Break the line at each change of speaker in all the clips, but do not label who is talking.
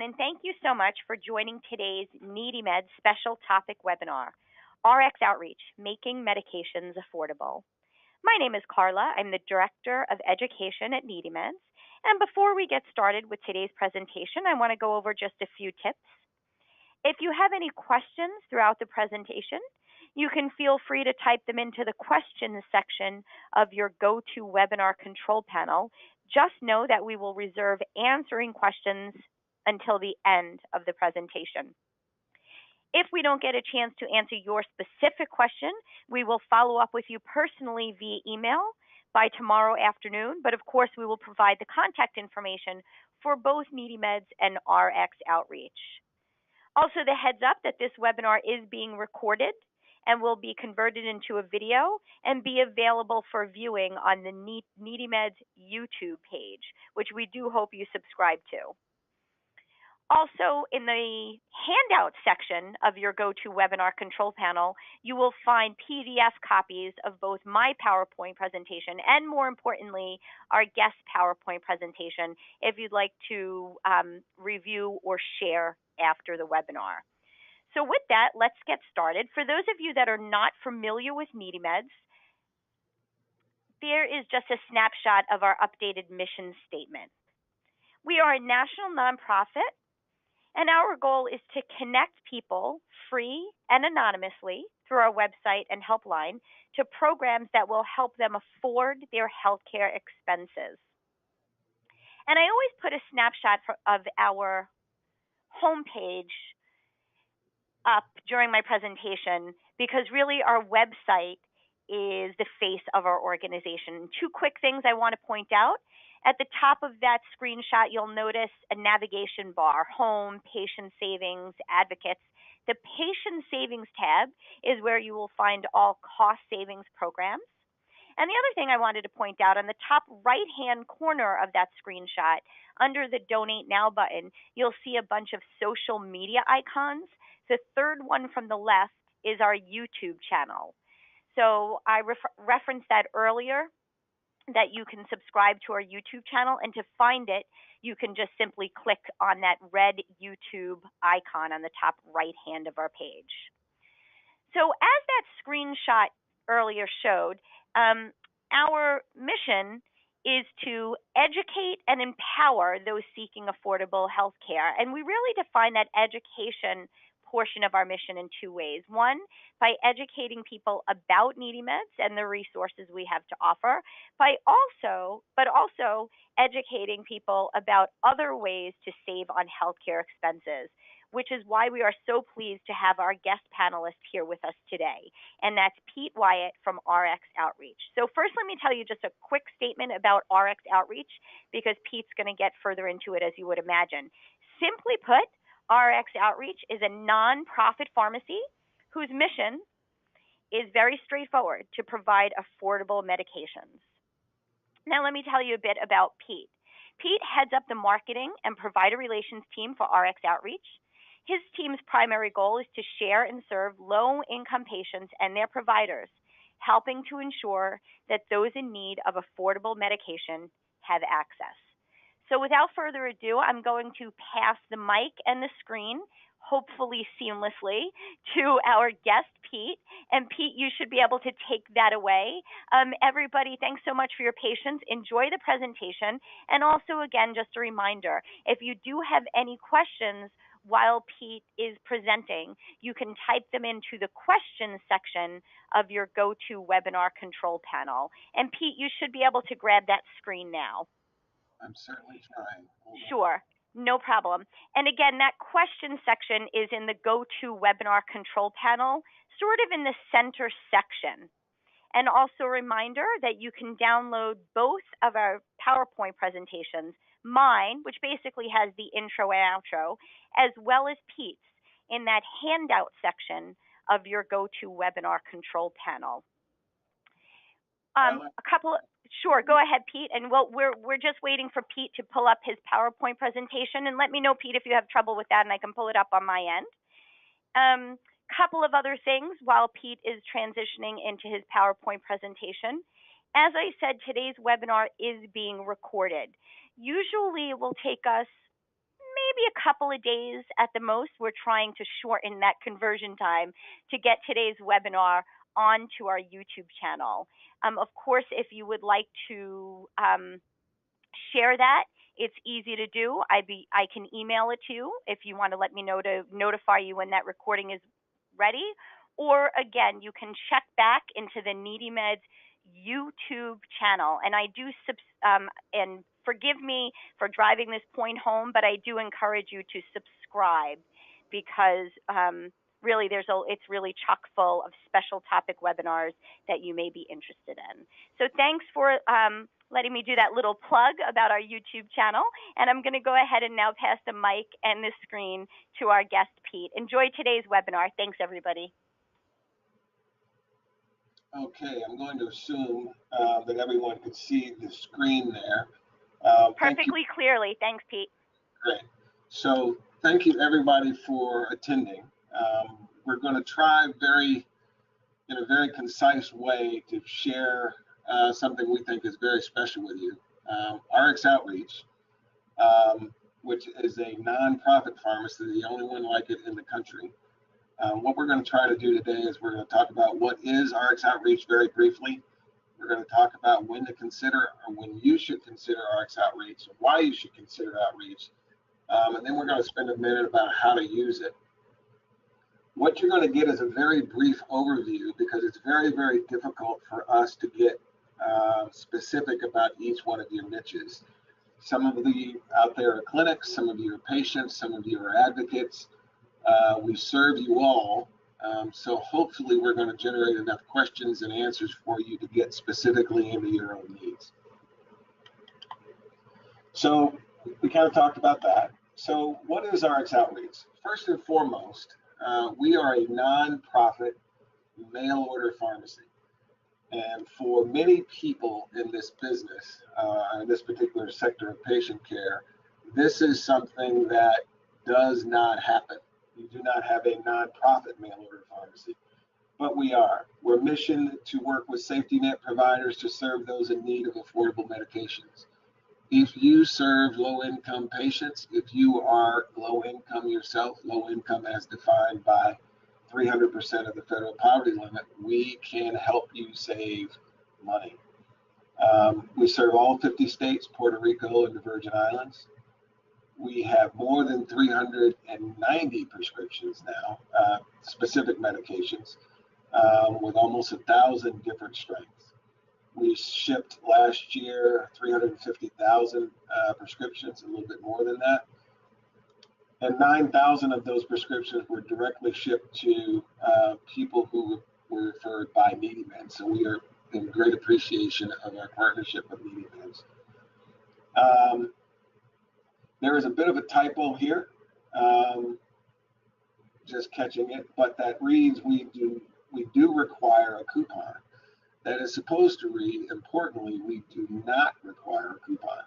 everyone, and thank you so much for joining today's NeedyMeds special topic webinar, RX Outreach, Making Medications Affordable. My name is Carla. I'm the Director of Education at NeedyMeds. And before we get started with today's presentation, I want to go over just a few tips. If you have any questions throughout the presentation, you can feel free to type them into the questions section of your GoToWebinar control panel. Just know that we will reserve answering questions until the end of the presentation. If we don't get a chance to answer your specific question, we will follow up with you personally via email by tomorrow afternoon, but of course we will provide the contact information for both NeedyMeds and RX Outreach. Also, the heads up that this webinar is being recorded and will be converted into a video and be available for viewing on the NeedyMeds YouTube page, which we do hope you subscribe to. Also, in the handout section of your GoToWebinar control panel, you will find PDF copies of both my PowerPoint presentation and, more importantly, our guest PowerPoint presentation if you'd like to review or share after the webinar. So with that, let's get started. For those of you that are not familiar with NeedyMeds, there is just a snapshot of our updated mission statement. We are a national nonprofit, and our goal is to connect people free and anonymously through our website and helpline to programs that will help them afford their healthcare expenses. And I always put a snapshot of our homepage up during my presentation because really our website is the face of our organization. Two quick things I want to point out. At the top of that screenshot, you'll notice a navigation bar, home, patient savings, advocates. The patient savings tab is where you will find all cost savings programs. And the other thing I wanted to point out, on the top right-hand corner of that screenshot, under the Donate Now button, you'll see a bunch of social media icons. The third one from the left is our YouTube channel. So I referenced that earlier, that you can subscribe to our YouTube channel, and to find it, you can just simply click on that red YouTube icon on the top right hand of our page. So as that screenshot earlier showed, our mission is to educate and empower those seeking affordable health care. And we really define that education portion of our mission in two ways. One, by educating people about NeedyMeds and the resources we have to offer, but also educating people about other ways to save on healthcare expenses, which is why we are so pleased to have our guest panelist here with us today, and that's Pete Wyatt from RX Outreach. So first, let me tell you just a quick statement about RX Outreach, because Pete's going to get further into it, as you would imagine. Simply put, RX Outreach is a nonprofit pharmacy whose mission is very straightforward: to provide affordable medications. Now, let me tell you a bit about Pete. Pete heads up the marketing and provider relations team for RX Outreach. His team's primary goal is to share and serve low-income patients and their providers, helping to ensure that those in need of affordable medication have access. So without further ado, I'm going to pass the mic and the screen, hopefully seamlessly, to our guest, Pete. And Pete, you should be able to take that away. Everybody, thanks so much for your patience. Enjoy the presentation. And also, again, just a reminder, if you do have any questions while Pete is presenting, you can type them into the questions section of your GoToWebinar control panel. And Pete, you should be able to grab that screen now.
I'm certainly trying.
Sure, no problem. And again, that question section is in the GoToWebinar control panel, sort of in the center section. And also a reminder that you can download both of our PowerPoint presentations, mine, which basically has the intro and outro, as well as Pete's, in that handout section of your GoToWebinar control panel. Sure, go ahead, Pete. And we're just waiting for Pete to pull up his PowerPoint presentation. And let me know, Pete, if you have trouble with that, and I can pull it up on my end. Couple of other things while Pete is transitioning into his PowerPoint presentation. As I said, today's webinar is being recorded. Usually it will take us maybe a couple of days at the most. We're trying to shorten that conversion time to get today's webinar onto our YouTube channel. Of course, if you would like to share that, it's easy to do. I can email it to you if you want to let me know to notify you when that recording is ready. Or again, you can check back into the NeedyMeds YouTube channel. And I do, and forgive me for driving this point home, but I do encourage you to subscribe because really it's really chock full of special topic webinars that you may be interested in. So thanks for letting me do that little plug about our YouTube channel. And I'm going to go ahead and now pass the mic and the screen to our guest, Pete. Enjoy today's webinar. Thanks, everybody.
Okay, I'm going to assume that everyone could see the screen there.
Perfectly clearly. Thanks, Pete.
Great. So thank you, everybody, for attending. We're going to try in a very concise way to share something we think is very special with you. RX Outreach, which is a nonprofit pharmacy, the only one like it in the country. What we're going to try to do today is we're going to talk about what is RX Outreach very briefly. We're going to talk about when to consider or when you should consider RX Outreach, why you should consider outreach, and then we're going to spend a minute about how to use it. What you're going to get is a very brief overview because it's very, very difficult for us to get specific about each one of your niches. Some of you out there are clinics, some of you are patients, some of you are advocates. We serve you all, so hopefully we're going to generate enough questions and answers for you to get specifically into your own needs. So we kind of talked about that. So what is RX Outreach? First and foremost, we are a nonprofit mail order pharmacy. And for many people in this business, in this particular sector of patient care, this is something that does not happen. We do not have a nonprofit mail order pharmacy, but we are. We're missioned to work with safety net providers to serve those in need of affordable medications. If you serve low-income patients, if you are low-income yourself, low-income as defined by 300% of the federal poverty limit, we can help you save money. We serve all 50 states, Puerto Rico, and the Virgin Islands. We have more than 390 prescriptions now, specific medications, with almost 1,000 different strengths. We shipped last year 350,000 prescriptions, a little bit more than that. And 9,000 of those prescriptions were directly shipped to people who were referred by NeedyMeds. So we are in great appreciation of our partnership with NeedyMeds. There is a bit of a typo here, just catching it, but that reads we do require a coupon. That is supposed to read, importantly, we do not require a coupon.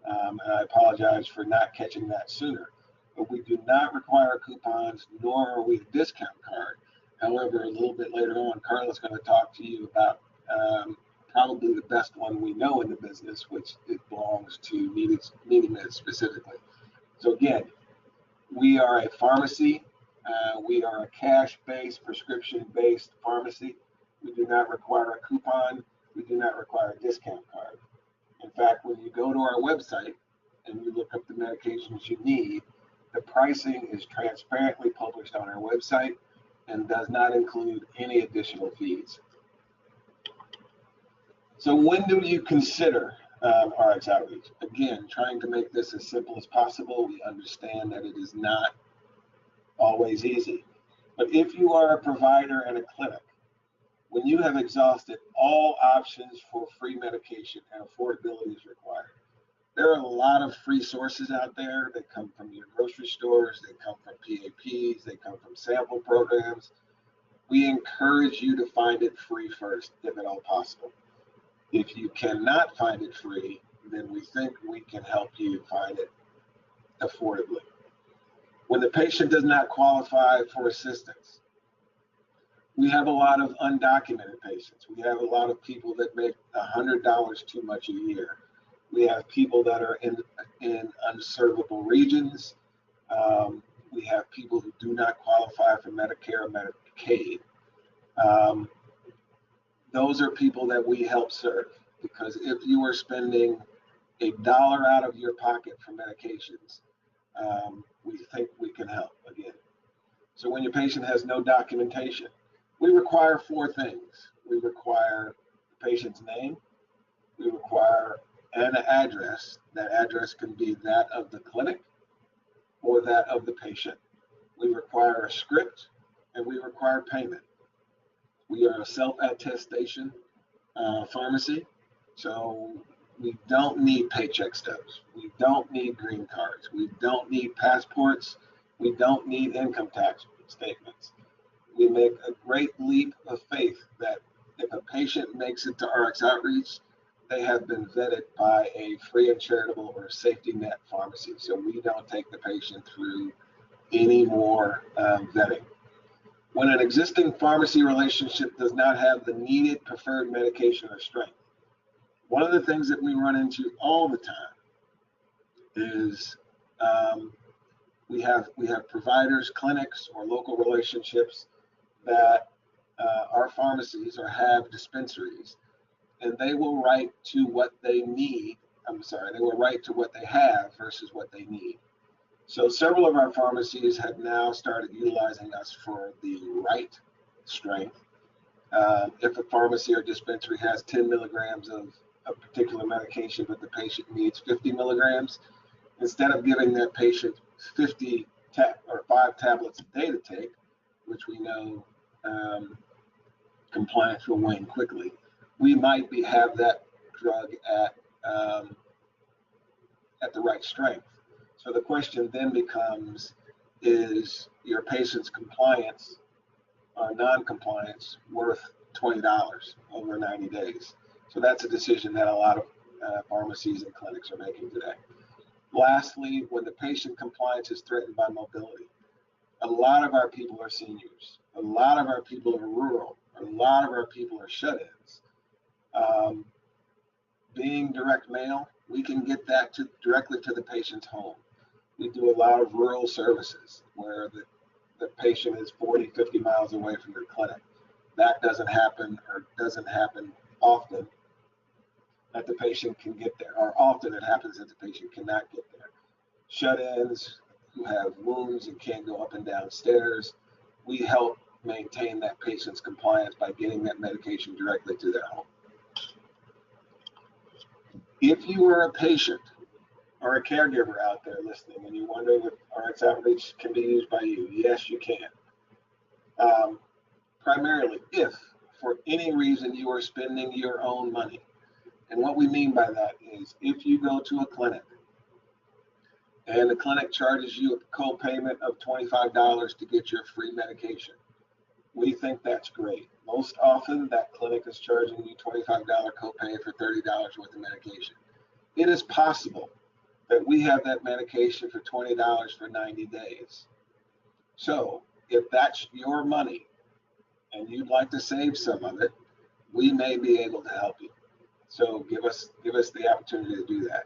And I apologize for not catching that sooner. But we do not require coupons, nor are we a discount card. However, a little bit later on, Carla's going to talk to you about probably the best one we know in the business, which it belongs to NeedyMeds specifically. So again, we are a pharmacy. We are a cash-based, prescription-based pharmacy. We do not require a coupon. We do not require a discount card. In fact, when you go to our website and you look up the medications you need, the pricing is transparently published on our website and does not include any additional fees. So when do you consider RX Outreach? Again, trying to make this as simple as possible. We understand that it is not always easy. But if you are a provider and a clinic, when you have exhausted all options for free medication and affordability is required, there are a lot of free sources out there. They come from your grocery stores, they come from PAPs, they come from sample programs. We encourage you to find it free first, if at all possible. If you cannot find it free, then we think we can help you find it affordably. When the patient does not qualify for assistance, we have a lot of undocumented patients. We have a lot of people that make $100 too much a year. We have people that are in unservable regions. We have people who do not qualify for Medicare or Medicaid. Um, those are people that we help serve, because if you are spending $1 out of your pocket for medications, we think we can help again. So when your patient has no documentation, we require 4 things. We require the patient's name, we require an address. That address can be that of the clinic or that of the patient. We require a script, and we require payment. We are a self-attestation pharmacy, so we don't need paycheck stubs. We don't need green cards. We don't need passports. We don't need income tax statements. We make a great leap of faith that if a patient makes it to RX Outreach, they have been vetted by a free and charitable or safety net pharmacy. So we don't take the patient through any more vetting. When an existing pharmacy relationship does not have the needed preferred medication or strength, one of the things that we run into all the time is we have providers, clinics, or local relationships that are pharmacies or have dispensaries, and they will write to what they need. They will write to what they have versus what they need. So several of our pharmacies have now started utilizing us for the right strength. If a pharmacy or dispensary has 10 milligrams of a particular medication, but the patient needs 50 milligrams, instead of giving that patient 5 tablets a day to take, which we know compliance will wane quickly, we might have that drug at the right strength. So the question then becomes, is your patient's compliance or non-compliance worth $20 over 90 days? So that's a decision that a lot of pharmacies and clinics are making today. Lastly, when the patient compliance is threatened by mobility, a lot of our people are seniors, a lot of our people are rural, a lot of our people are shut-ins. Being direct mail, we can get that directly to the patient's home. We do a lot of rural services where the patient is 40, 50 miles away from your clinic. That doesn't happen often that the patient can get there, or often it happens that the patient cannot get there. Shut-ins who have wounds and can't go up and down stairs, we help maintain that patient's compliance by getting that medication directly to their home. If you are a patient or a caregiver out there listening and you wonder if RX Outreach can be used by you, yes, you can. Primarily, if for any reason you are spending your own money. And what we mean by that is if you go to a clinic and the clinic charges you a co-payment of $25 to get your free medication, we think that's great. Most often that clinic is charging you $25 copay for $30 worth of medication. It is possible that we have that medication for $20 for 90 days. So if that's your money and you'd like to save some of it, we may be able to help you. So give us the opportunity to do that.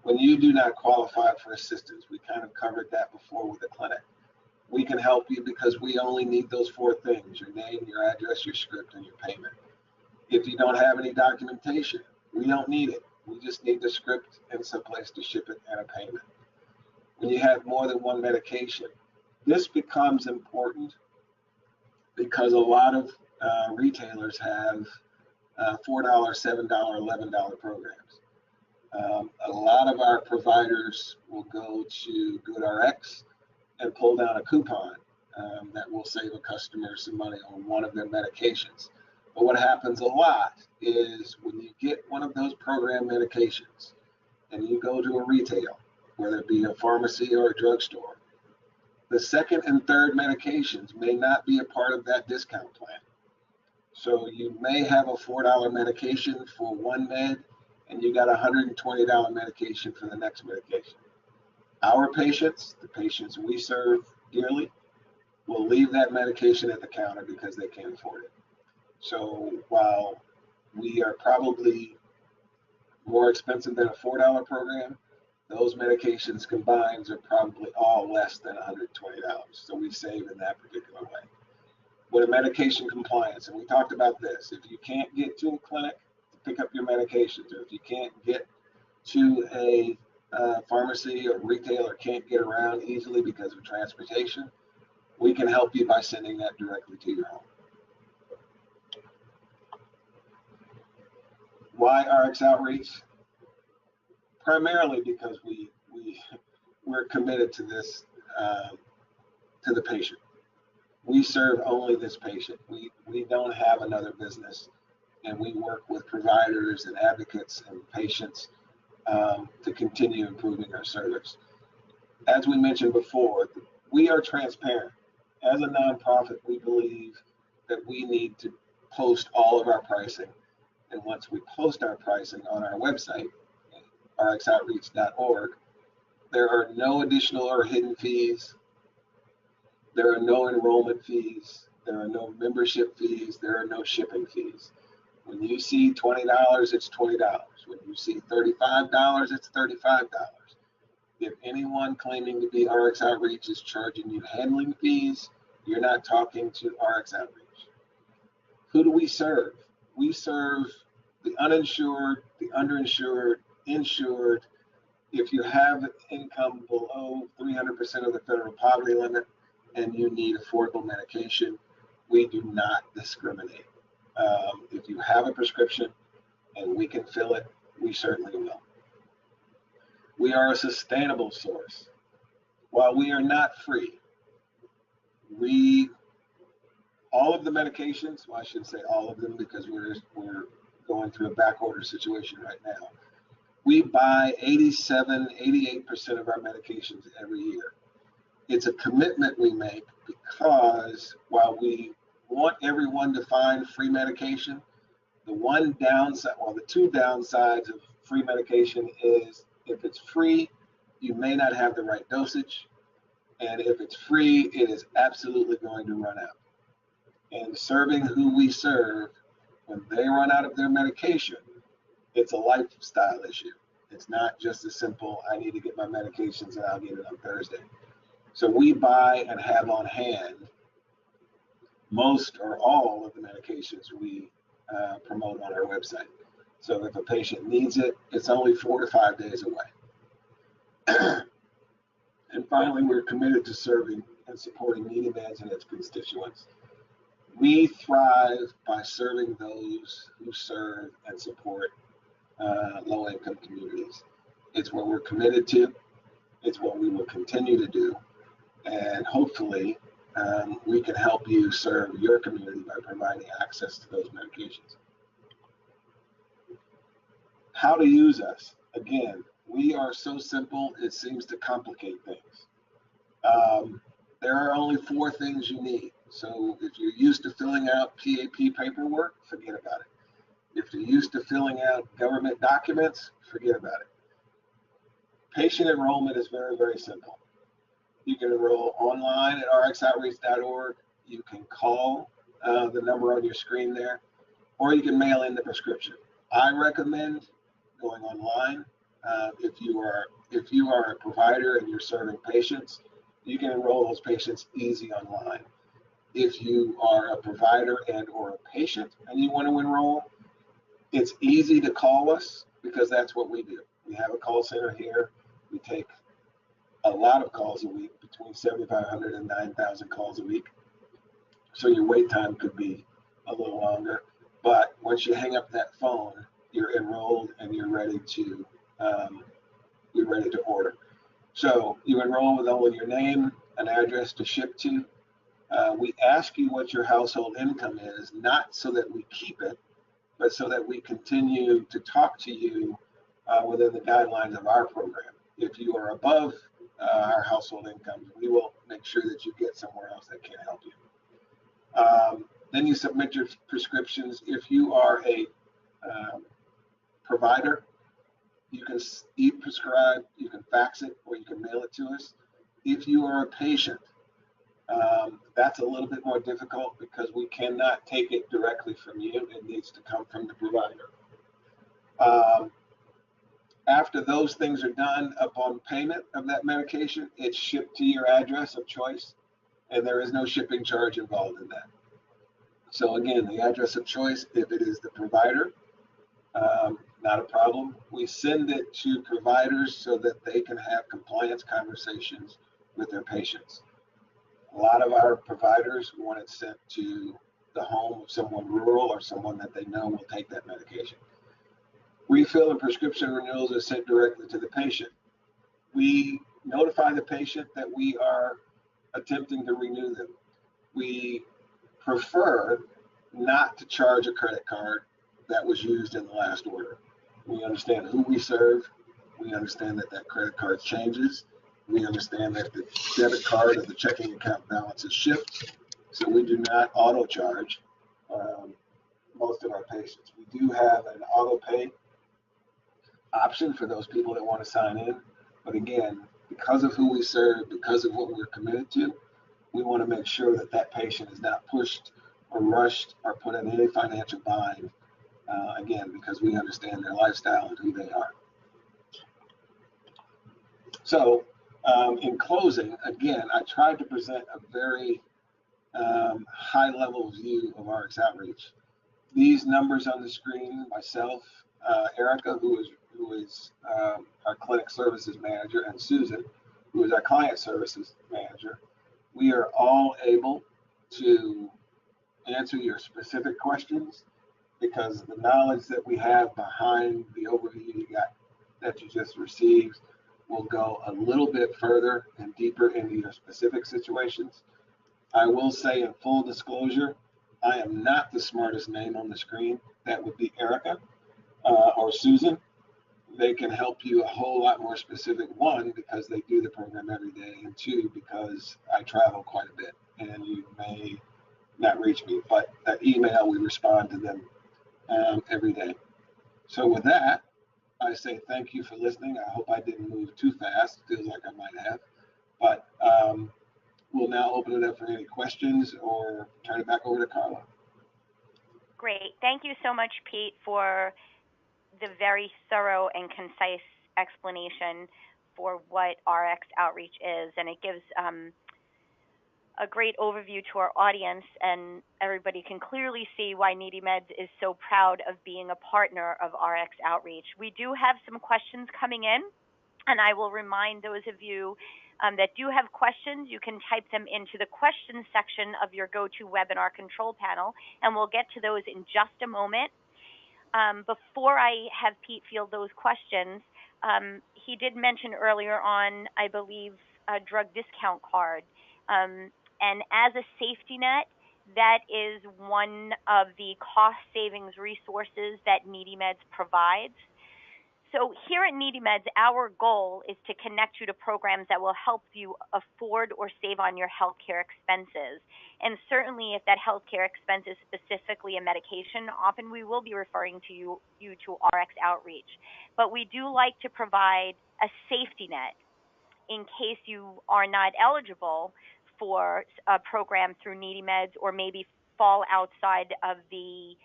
When you do not qualify for assistance, we kind of covered that before with the clinic. We can help you because we only need those 4 things: your name, your address, your script, and your payment. If you don't have any documentation, we don't need it. We just need the script and some place to ship it and a payment. When you have more than one medication, this becomes important because a lot of retailers have $4, $7, $11 programs. A lot of our providers will go to GoodRx and pull down a coupon that will save a customer some money on one of their medications. But what happens a lot is when you get one of those program medications and you go to a retail, whether it be a pharmacy or a drugstore, the second and third medications may not be a part of that discount plan. So you may have a $4 medication for one med and you got a $120 medication for the next medication. Our patients, the patients we serve dearly, will leave that medication at the counter because they can't afford it. So while we are probably more expensive than a $4 program, Those medications combined are probably all less than $120. So we save in that particular way. With a medication compliance, and we talked about this, if you can't get to a clinic to pick up your medications, or if you can't get to a pharmacy or retailer, can't get around easily because of transportation, we can help you by sending that directly to your home. Why RX Outreach? Primarily because we're committed to this, to the patient. We serve only this patient. We don't have another business, and we work with providers and advocates and patients to continue improving our service. As we mentioned before, we are transparent. As a nonprofit, we believe that we need to post all of our pricing. And once we post our pricing on our website, rxoutreach.org, there are no additional or hidden fees. There are no enrollment fees. There are no membership fees. There are no shipping fees. When you see $20, it's $20. When you see $35, it's $35. If anyone claiming to be RX Outreach is charging you handling fees, you're not talking to RX Outreach. Who do we serve? We serve the uninsured, the underinsured, insured. If you have income below 300% of the federal poverty limit and you need affordable medication, we do not discriminate. If you have a prescription and we can fill it, we certainly will. We are a sustainable source. While we are not free, all of the medications, well, I shouldn't say all of them because we're going through a back order situation right now. We buy 88% of our medications every year. It's a commitment we make because while we want everyone to find free medication, the two downsides of free medication is if it's free, you may not have the right dosage. And if it's free, it is absolutely going to run out. And serving who we serve, when they run out of their medication, it's a lifestyle issue. It's not just as simple, I need to get my medications and I'll get it on Thursday. So we buy and have on hand most or all of the medications we promote on our website. So if a patient needs it, it's only 4 to 5 days away. And finally, we're committed to serving and supporting NeedyMeds and its constituents. We thrive by serving those who serve and support low-income communities. It's what we're committed to. It's what we will continue to do. And hopefully, we can help you serve your community by providing access to those medications. How to use us. Again, we are so simple, it seems to complicate things. There are only 4 things you need. So if you're used to filling out PAP paperwork, forget about it. If you're used to filling out government documents, forget about it. Patient enrollment is very, very simple. You can enroll online at rxoutreach.org. You can call the number on your screen there, or you can mail in the prescription. I recommend going online. If you are a provider and you're serving patients, you can enroll those patients easy online. If you are a provider and or a patient and you want to enroll, it's easy to call us because that's what we do. We have a call center here. We take a lot of calls a week, between 7,500 and 9,000 calls a week. So your wait time could be a little longer. But once you hang up that phone, you're enrolled and you're ready to order. So you enroll with only your name, an address to ship to. We ask you what your household income is, not so that we keep it, but so that we continue to talk to you within the guidelines of our program. If you are above our household income, we will make sure that you get somewhere else that can help you. Then you submit your prescriptions. If you are a provider, you can e-prescribe, you can fax it, or you can mail it to us. If you are a patient, that's a little bit more difficult because we cannot take it directly from you. It needs to come from the provider. After those things are done, upon payment of that medication, it's shipped to your address of choice, and there is no shipping charge involved in that. So again, the address of choice, if it is the provider, not a problem. We send it to providers so that they can have compliance conversations with their patients. A lot of our providers want it sent to the home of someone rural or someone that they know will take that medication. Refill and prescription renewals are sent directly to the patient. We notify the patient that we are attempting to renew them. We prefer not to charge a credit card that was used in the last order. We understand who we serve. We understand that that credit card changes. We understand that the debit card or the checking account balance is shipped. So we do not auto charge most of our patients. We do have an auto pay option for those people that want to sign in. But again, because of who we serve, because of what we're committed to, we want to make sure that that patient is not pushed or rushed or put in any financial bind, again, because we understand their lifestyle and who they are. So in closing, again, I tried to present a very high-level view of RX Outreach. These numbers on the screen, myself, Erica, who is our clinic services manager, and Susan, who is our client services manager, we are all able to answer your specific questions because the knowledge that we have behind the overview that you just received will go a little bit further and deeper into your specific situations. I will say in full disclosure, I am not the smartest name on the screen. That would be Erica or Susan. They can help you a whole lot more specific. One, because they do the program every day, and two, because I travel quite a bit and you may not reach me, but that email, we respond to them every day. So with that, I say thank you for listening. I hope I didn't move too fast. Feels like I might have, but we'll now open it up for any questions or turn it back over to Carla.
Great. Thank you so much, Pete, for the very thorough and concise explanation for what RX Outreach is, and it gives a great overview to our audience, and everybody can clearly see why NeedyMeds is so proud of being a partner of RX Outreach. We do have some questions coming in, and I will remind those of you that do have questions, you can type them into the questions section of your GoToWebinar control panel, and we'll get to those in just a moment. Before I have Pete field those questions, he did mention earlier on, I believe, a drug discount card. And as a safety net, that is one of the cost savings resources that NeedyMeds provides. So here at NeedyMeds, our goal is to connect you to programs that will help you afford or save on your healthcare expenses. And certainly if that healthcare expense is specifically a medication, often we will be referring to you to RX Outreach. But we do like to provide a safety net in case you are not eligible for a program through NeedyMeds or maybe fall outside of the,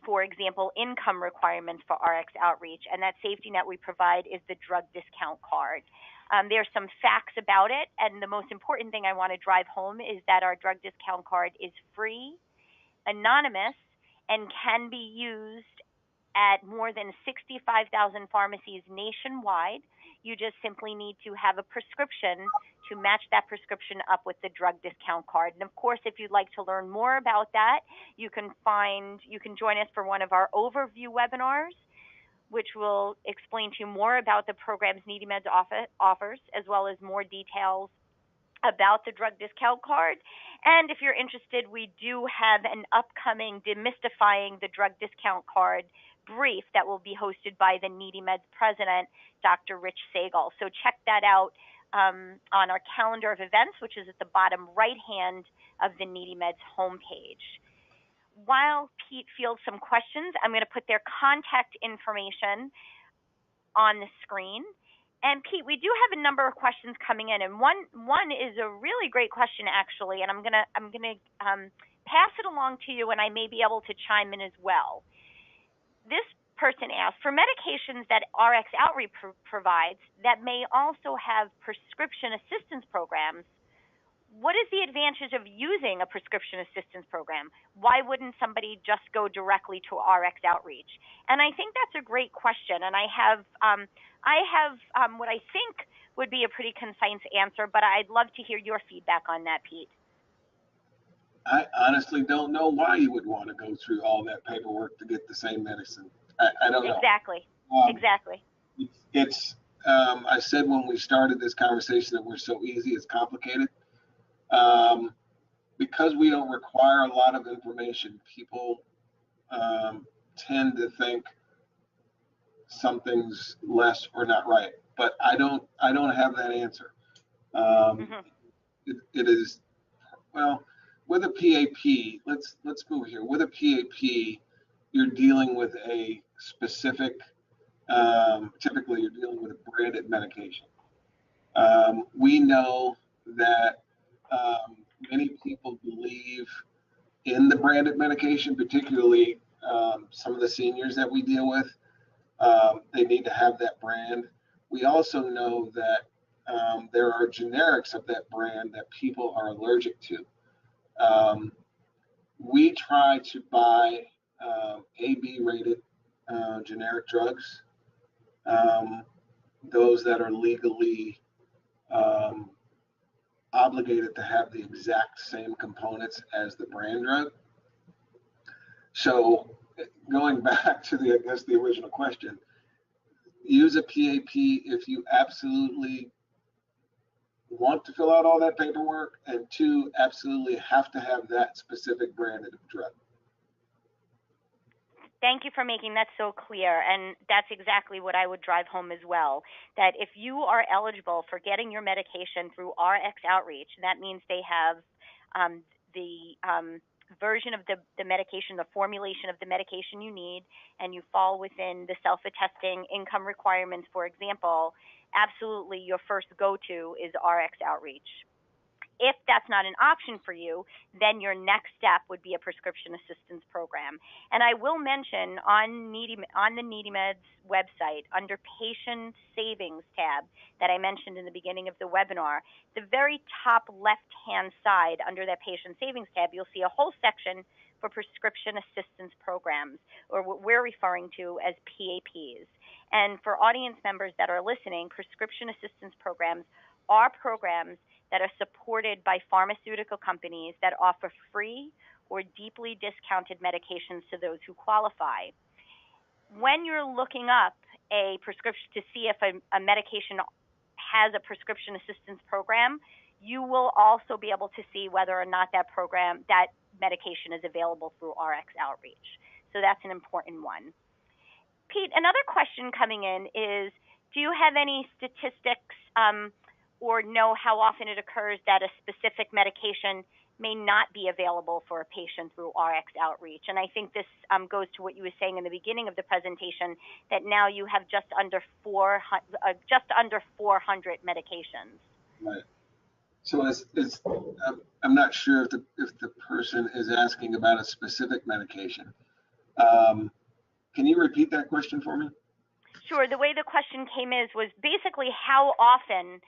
for example, income requirements for RX Outreach. And that safety net we provide is the drug discount card. There's some facts about it, and the most important thing I want to drive home is that our drug discount card is free, anonymous, and can be used at more than 65,000 pharmacies nationwide. You just simply need to have a prescription to match that prescription up with the drug discount card. And of course, if you'd like to learn more about that, you can join us for one of our overview webinars, which will explain to you more about the programs NeedyMeds offers, as well as more details about the drug discount card. And if you're interested, we do have an upcoming Demystifying the Drug Discount Card brief that will be hosted by the NeedyMeds president, Dr. Rich Sagal. So check that out on our calendar of events, which is at the bottom right-hand of the NeedyMeds homepage. While Pete fields some questions, I'm going to put their contact information on the screen. And Pete, we do have a number of questions coming in, and one is a really great question actually, and I'm gonna pass it along to you, and I may be able to chime in as well. This person asks, for medications that RX Outreach provides that may also have prescription assistance programs, what is the advantage of using a prescription assistance program? Why wouldn't somebody just go directly to RX Outreach? And I think that's a great question. And I have what I think would be a pretty concise answer, but I'd love to hear your feedback on that, Pete.
I honestly don't know why you would want to go through all that paperwork to get the same medicine. I don't know.
Exactly. Exactly.
It's I said when we started this conversation that we're so easy, it's complicated. Because we don't require a lot of information, people tend to think something's less or not right. But I don't have that answer. It is, well, with a PAP. Let's move here. With a PAP, you're dealing with a specific. Typically, you're dealing with a branded medication. We know that many people believe in the branded medication, particularly some of the seniors that we deal with. They need to have that brand. We also know that there are generics of that brand that people are allergic to. We try to buy AB rated generic drugs, those that are legally obligated to have the exact same components as the brand drug. So going back to the original question, use a PAP if you absolutely want to fill out all that paperwork, and two, absolutely have to have that specific branded drug.
Thank you for making that so clear, and that's exactly what I would drive home as well, that if you are eligible for getting your medication through RX Outreach, that means they have the version of the medication, the formulation of the medication you need, and you fall within the self-attesting income requirements, for example, absolutely your first go-to is RX Outreach. If that's not an option for you, then your next step would be a prescription assistance program. And I will mention on the NeedyMeds website, under Patient Savings tab that I mentioned in the beginning of the webinar, the very top left-hand side under that Patient Savings tab, you'll see a whole section for prescription assistance programs, or what we're referring to as PAPs. And for audience members that are listening, prescription assistance programs are programs that are supported by pharmaceutical companies that offer free or deeply discounted medications to those who qualify. When you're looking up a prescription to see if a medication has a prescription assistance program, you will also be able to see whether or not that medication is available through RX Outreach. So that's an important one. Pete, another question coming in is, do you have any statistics or know how often it occurs that a specific medication may not be available for a patient through RX Outreach? And I think this goes to what you were saying in the beginning of the presentation, that now you have just under 400 medications.
Right. So I'm not sure if the person is asking about a specific medication. Can you repeat that question for me?
Sure. The way the question came was basically how often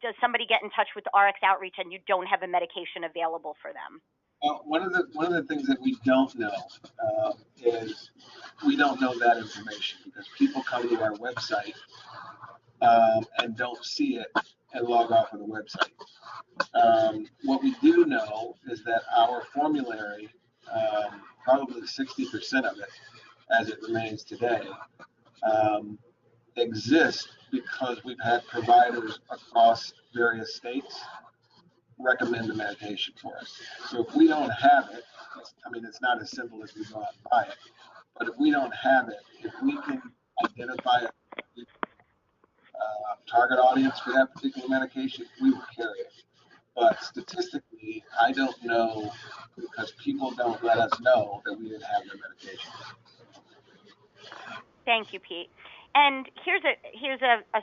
does somebody get in touch with RX Outreach and you don't have a medication available for them?
Well, one of the things that we don't know is we don't know that information, because people come to our website and don't see it and log off of the website. What we do know is that our formulary, probably 60% of it, as it remains today, exists because we've had providers across various states recommend the medication for us. So if we don't have it, it's not as simple as we go out and buy it, but if we don't have it, if we can identify a target audience for that particular medication, we will carry it. But statistically, I don't know, because people don't let us know that we didn't have the medication.
Thank you, Pete. And here's a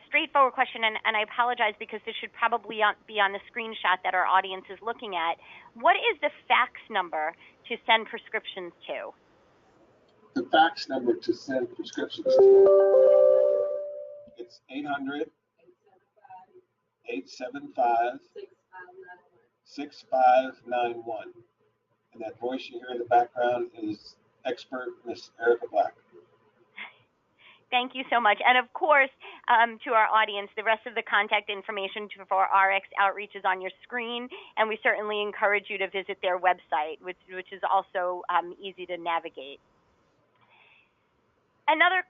straightforward question, and I apologize because this should probably be on the screenshot that our audience is looking at. What is the fax number to send prescriptions to?
the fax number to send prescriptions to. It's 800-875-6591. And that voice you hear in the background is expert Miss Erica Black.
Thank you so much. And of course, to our audience, the rest of the contact information for RX Outreach is on your screen, and we certainly encourage you to visit their website, which is also easy to navigate. Another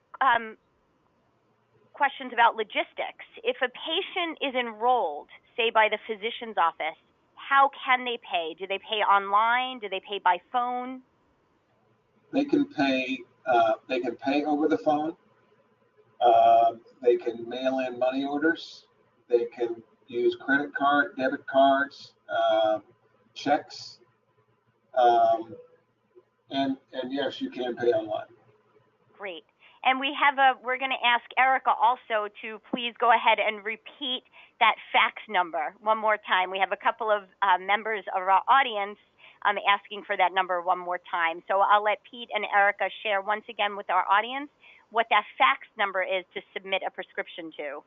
questions about logistics. If a patient is enrolled, say by the physician's office, how can they pay? Do they pay online? Do they pay by phone?
They can pay over the phone. They can mail in money orders. They can use credit card, debit cards, checks, and yes, you can pay online.
Great. And we're going to ask Erica also to please go ahead and repeat that fax number one more time. We have a couple of members of our audience asking for that number one more time. So I'll let Pete and Erica share once again with our audience what that fax number is to submit a prescription to.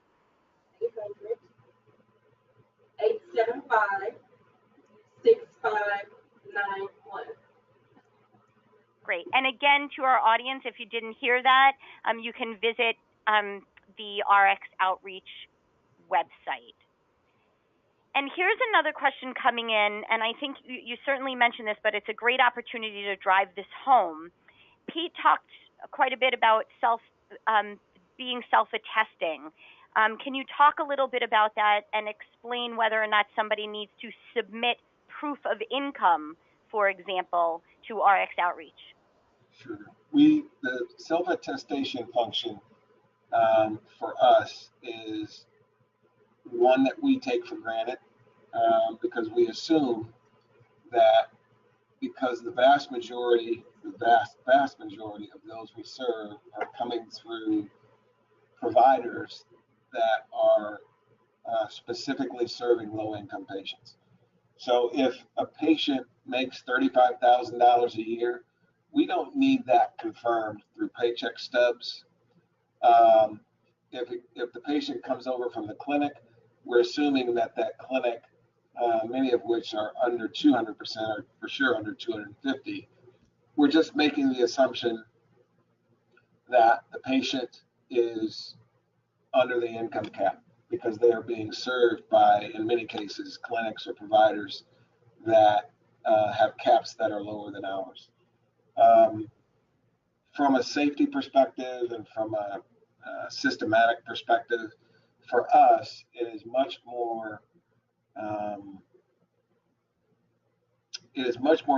800-875-6591.
Great. And again, to our audience, if you didn't hear that, you can visit the RX Outreach website. And here's another question coming in, and I think you certainly mentioned this, but it's a great opportunity to drive this home. Pete talked quite a bit about being self-attesting. Can you talk a little bit about that and explain whether or not somebody needs to submit proof of income, for example, to RX Outreach?
Sure. The self-attestation function for us is one that we take for granted because we assume that because the vast majority of those we serve are coming through providers that are specifically serving low-income patients. So if a patient makes $35,000 a year, we don't need that confirmed through paycheck stubs. If the patient comes over from the clinic, we're assuming that clinic, many of which are under 200%, or for sure under 250, we're just making the assumption that the patient is under the income cap because they are being served by, in many cases, clinics or providers that have caps that are lower than ours. From a safety perspective and from a systematic perspective, for us, it is much more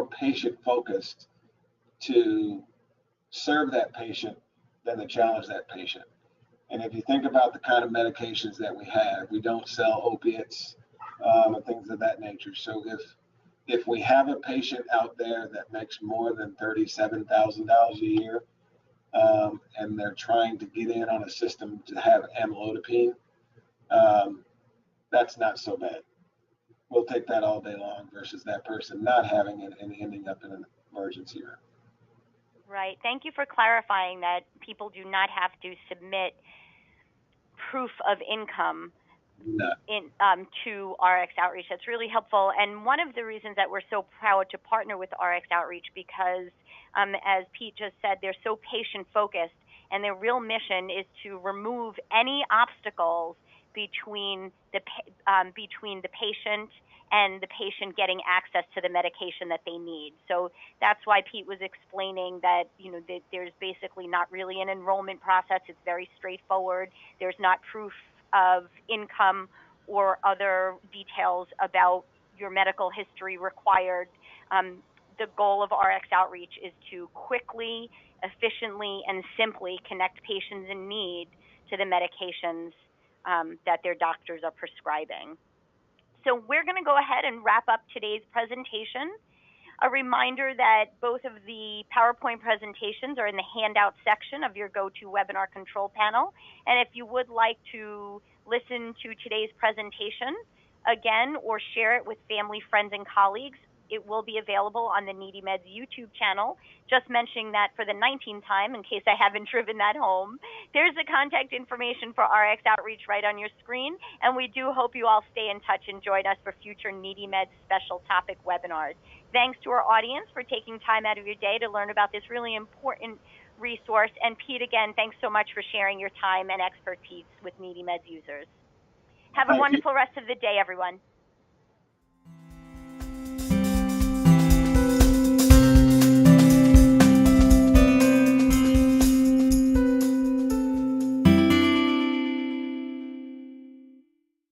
patient focused to serve that patient than to challenge that patient. And if you think about the kind of medications that we have, we don't sell opiates and things of that nature. So if we have a patient out there that makes more than $37,000 a year, and they're trying to get in on a system to have amlodipine, that's not so bad. We'll take that all day long versus that person not having it and ending up in an emergency room.
Right. Thank you for clarifying that people do not have to submit proof of income to RX Outreach. That's really helpful. And one of the reasons that we're so proud to partner with RX Outreach because, as Pete just said, they're so patient-focused, and their real mission is to remove any obstacles between the patient and the patient getting access to the medication that they need. So that's why Pete was explaining that, that there's basically not really an enrollment process. It's very straightforward. There's not proof of income or other details about your medical history required. The goal of RX Outreach is to quickly, efficiently, and simply connect patients in need to the medications that their doctors are prescribing. So we're going to go ahead and wrap up today's presentation. A reminder that both of the PowerPoint presentations are in the handout section of your GoToWebinar control panel. And if you would like to listen to today's presentation again or share it with family, friends, and colleagues, it will be available on the NeedyMeds YouTube channel. Just mentioning that for the 19th time, in case I haven't driven that home. There's the contact information for RX Outreach right on your screen, and we do hope you all stay in touch and join us for future NeedyMeds special topic webinars. Thanks to our audience for taking time out of your day to learn about this really important resource. And Pete, again, thanks so much for sharing your time and expertise with NeedyMeds users. Have a wonderful rest of the day, everyone.